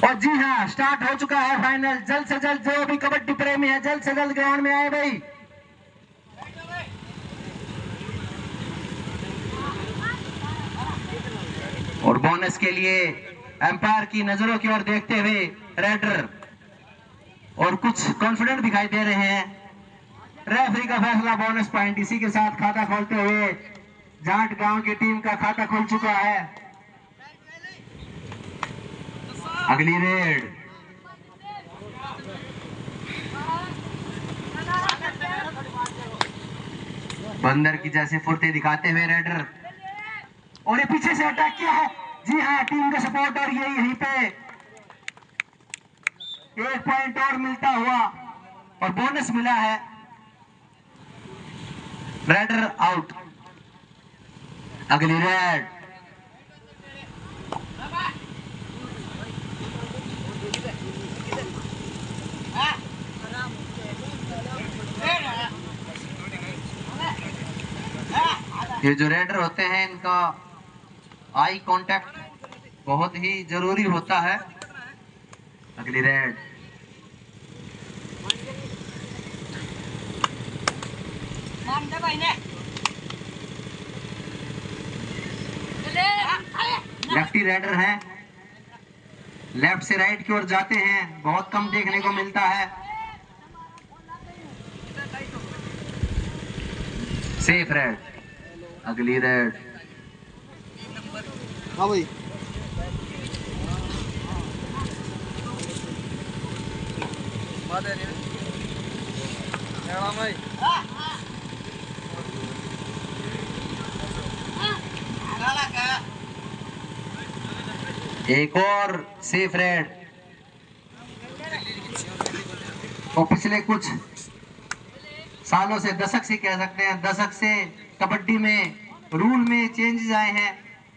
और जी हाँ, स्टार्ट हो चुका है फाइनल। जल्द से जल्द जो भी कबड्डी प्रेमी है जल्द से जल्द ग्राउंड में आए भाई। और बोनस के लिए एम्पायर की नजरों की ओर देखते हुए रेडर और कुछ कॉन्फिडेंट दिखाई दे रहे हैं। रेफरी का फैसला बोनस पॉइंट। इसी के साथ खाता खोलते हुए जाट गांव की टीम का खाता खुल चुका है। अगली रेड बंदर की जैसे फुर्ती दिखाते हुए रेडर, और ये पीछे से अटैक किया है। जी हाँ, टीम का सपोर्ट। और ये यहीं पे 1 पॉइंट और मिलता हुआ और बोनस मिला है। Raider out. अगली रेड ये जो रेडर होते हैं इनका आई कांटेक्ट बहुत ही जरूरी होता है। अगली रेड लेफ्टी रेडर हैं, लेफ्ट से राइट की ओर जाते हैं, बहुत कम देखने को मिलता है। Safe red. अगली रेड हाँ भाई एक और सेफ रेड। और पिछले कुछ सालों से, दशक से कह सकते हैं, दशक से कबड्डी में रूल में चेंजेस आए हैं।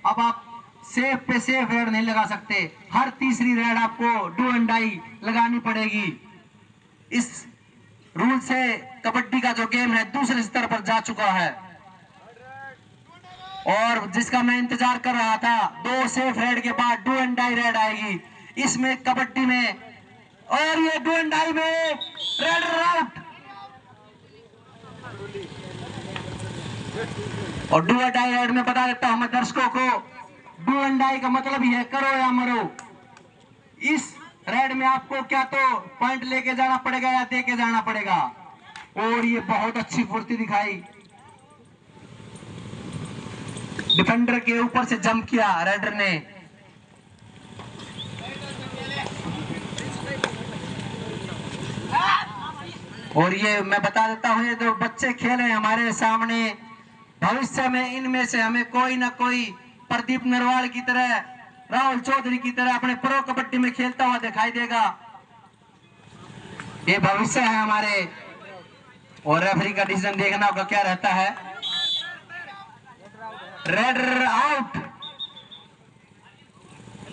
अब आप सेफ पे सेफ रेड नहीं लगा सकते। हर तीसरी रेड आपको डू एंड डाई लगानी पड़ेगी। इस रूल से कबड्डी का जो गेम है दूसरे स्तर पर जा चुका है और जिसका मैं इंतजार कर रहा था। 2 सेफ रेड के बाद डू एंड डाई रेड आएगी इसमें कबड्डी में। और ये डू एंड डाई में रेडर आउट। और डू एंड डाई रेड में बता देता हूं मैं दर्शकों को, डू एंड डाई का मतलब ही है करो या मरो। इस रेड में आपको क्या तो पॉइंट लेके जाना पड़ेगा या दे के जाना पड़ेगा। और ये बहुत अच्छी फुर्ती दिखाई, डिफेंडर के ऊपर से जंप किया रेडर ने। और ये मैं बता देता हूं, ये जो बच्चे खेल रहे हैं हमारे सामने, भविष्य में इनमें से हमें कोई ना कोई प्रदीप नरवाल की तरह, राहुल चौधरी की तरह अपने प्रो कबड्डी में खेलता हुआ दिखाई देगा। ये भविष्य है हमारे। और रेफरी का डिसीजन देखना होगा क्या रहता है। Raider out.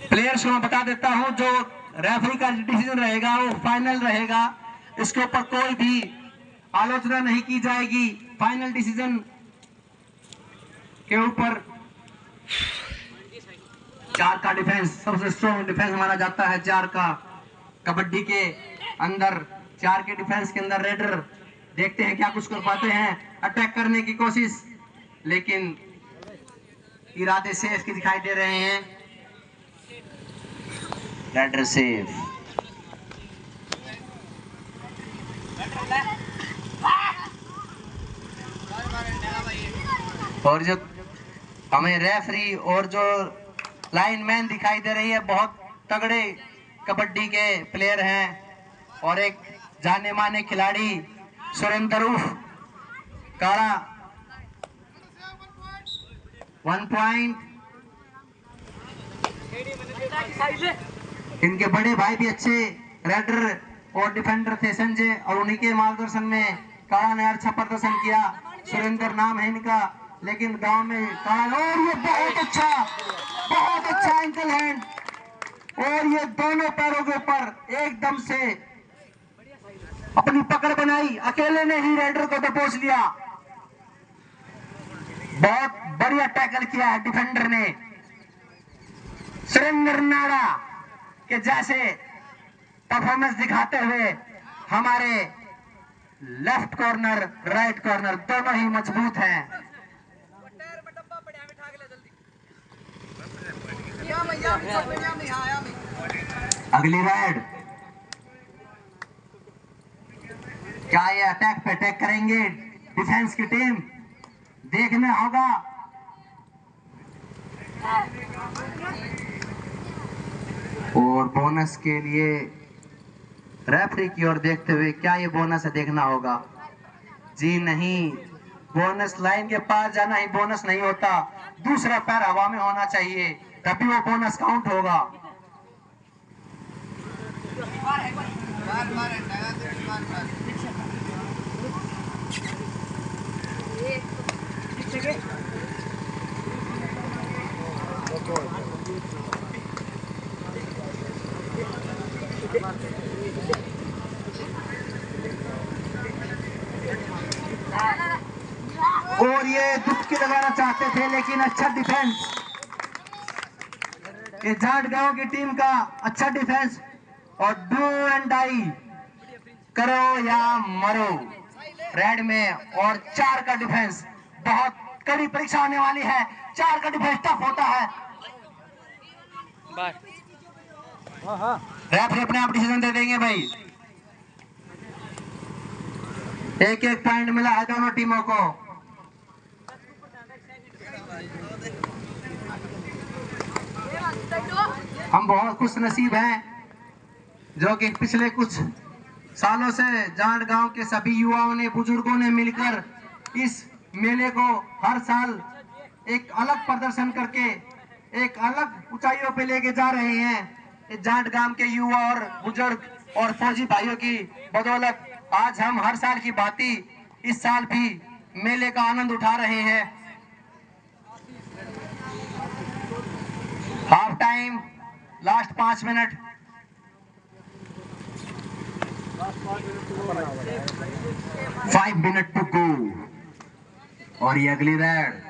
प्लेयर्स को मैं बता देता हूं, जो रेफरी का डिसीजन रहेगा वो फाइनल रहेगा। इसके ऊपर कोई भी आलोचना नहीं की जाएगी। फाइनल डिसीजन के ऊपर 4 का डिफेंस सबसे स्ट्रॉन्ग डिफेंस माना जाता है। 4 का कबड्डी के अंदर, 4 के डिफेंस के अंदर रेडर देखते हैं क्या कुछ कर पाते हैं। अटैक करने की कोशिश, लेकिन इरादे सेफ के दिखाई दे रहे हैं। Raider safe. और जो हमें रेफरी और जो लाइनमैन दिखाई दे रही है, बहुत तगड़े कबड्डी के प्लेयर हैं। और एक जाने माने खिलाड़ी सुरेंद्र उर्फ काला 1 पॉइंट। इनके बड़े भाई भी अच्छे रेडर और डिफेंडर थे संजय, और उन्हीं के मार्गदर्शन में काला ने अच्छा प्रदर्शन किया। सुरेंद्र नाम है इनका, लेकिन गांव में काला। और ये बहुत अच्छा एंकल हैंड। और ये दोनों पैरों के ऊपर एकदम से अपनी पकड़ बनाई, अकेले ने ही रेडर को दबोच लिया। बहुत बढ़िया टैकल किया है डिफेंडर ने। सुरेंद्र नाड़ा कि जैसे परफॉर्मेंस दिखाते हुए हमारे लेफ्ट कॉर्नर राइट कॉर्नर दोनों ही मजबूत हैं। अगली राइड, क्या ये अटैक पे अटैक करेंगे डिफेंस की टीम? देखना होगा। और बोनस के लिए रेफरी की ओर देखते हुए, क्या ये बोनस है देखना होगा। जी नहीं, बोनस लाइन के पास जाना ही बोनस नहीं होता, दूसरा पैर हवा में होना चाहिए तभी वो बोनस काउंट होगा। और ये डुबकी लगाना चाहते थे लेकिन अच्छा डिफेंस, ये जाट गांव की टीम का अच्छा डिफेंस। और डू एंड डाई, करो या मरो रेड में। और 4 का डिफेंस, बहुत कड़ी परीक्षा होने वाली है। 4 का डिफेंस टफ होता है। रेफरी अपने आप डिसीजन दे देंगे भाई। 1-1 पॉइंट मिला है दोनों टीमों को। हम बहुत खुश नसीब हैं जो कि पिछले कुछ सालों से जाट गांव के सभी युवाओं ने, बुजुर्गों ने मिलकर इस मेले को हर साल एक अलग प्रदर्शन करके एक अलग ऊंचाइयों पे लेके जा रहे हैं। इस जाट गांव के युवा और बुजुर्ग और फौजी भाइयों की बदौलत आज हम हर साल की भांति इस साल भी मेले का आनंद उठा रहे हैं। Half time, last 5 minute. Five minute to go. और ये अगली रेड,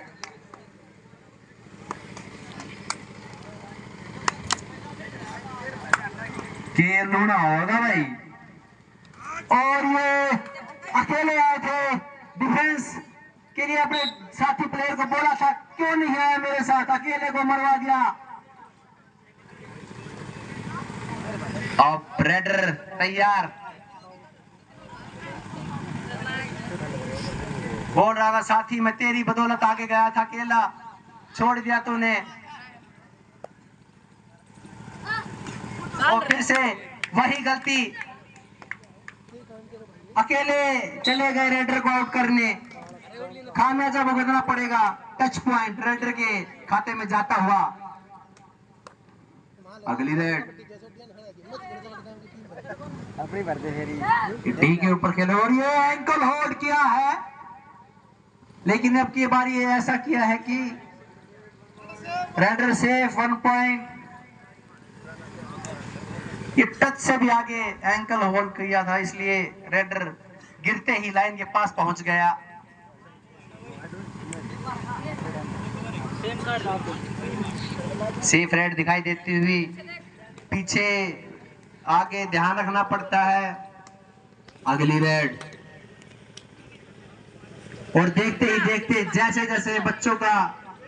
के लूना होगा भाई। और ये अकेले आए थे डिफेंस के लिए, अपने साथी प्लेयर को बोला था क्यों नहीं आया मेरे साथ, अकेले को मरवा दिया। अब रेडर तैयार, बोल रहा था साथी मैं तेरी बदौलत आगे गया था, अकेला छोड़ दिया तूने। और फिर से वही गलती, अकेले चले गए रेडर को आउट करने। खामियाजा भुगतना पड़ेगा। टच पॉइंट रेडर के खाते में जाता हुआ। अगली रेड डी के ऊपर खेले और ये एंकल होल्ड किया है, लेकिन अब की बारी ऐसा किया है कि रेडर सेफ 1 पॉइंट। ये टच से भी आगे एंकल होल्ड किया था, इसलिए रेडर गिरते ही लाइन के पास पहुंच गया। सेफ रेड दिखाई देती हुई, पीछे आगे ध्यान रखना पड़ता है। अगली रेड, और देखते ही देखते जैसे जैसे बच्चों का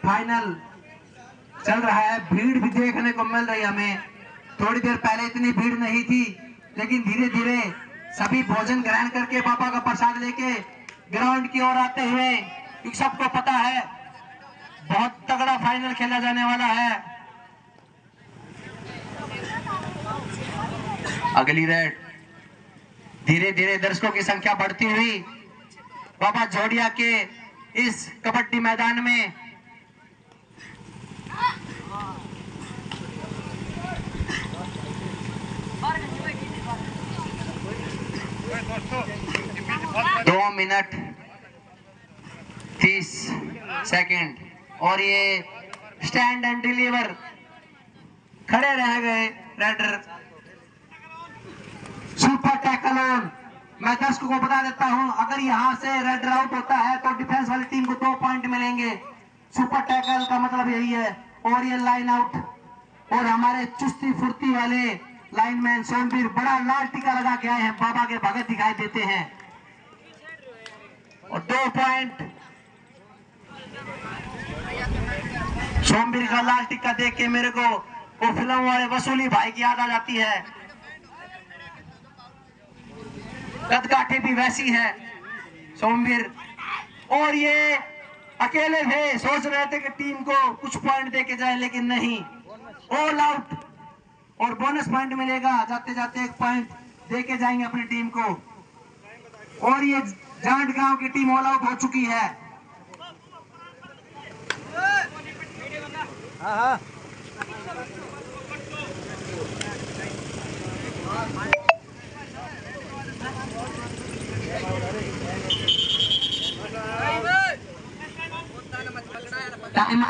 फाइनल चल रहा है, भीड़ भी देखने को मिल रही है हमें। थोड़ी देर पहले इतनी भीड़ नहीं थी, लेकिन धीरे धीरे सभी भोजन ग्रहण करके बाबा का प्रसाद लेके ग्राउंड की ओर आते हुए, क्योंकि सबको पता है बहुत तगड़ा फाइनल खेला जाने वाला है। अगली रेड, धीरे धीरे दर्शकों की संख्या बढ़ती हुई बाबा जोड़िया के इस कबड्डी मैदान में दो मिनट 30 सेकंड। और ये स्टैंड एंड डिलीवर, खड़े रह गए रेडर। Super tackle on. मैं दर्शकों को बता देता हूं, अगर यहां से रेडर आउट होता है तो डिफेंस वाली टीम को 2 पॉइंट मिलेंगे। सुपर टैकल का मतलब यही है। और ये लाइन आउट और हमारे चुस्ती फुर्ती वाले लाइनमैन सोमवीर बड़ा लाल टीका लगा के आए हैं, बाबा के भगत दिखाई देते हैं। और 2 पॉइंट सोमवीर का लाल टीका देख के मेरे को वो फिल्म वाले वसूली भाई की याद आ जाती है। कदकाठी भी वैसी है सोमवीर, और ये अकेले थे, सोच रहे थे कि टीम को कुछ पॉइंट देके जाए, लेकिन नहीं, ऑल आउट और बोनस पॉइंट मिलेगा। जाते जाते 1 पॉइंट देके जाएंगे अपनी टीम को। और ये जाट गांव की टीम ऑल आउट हो चुकी है। टाइम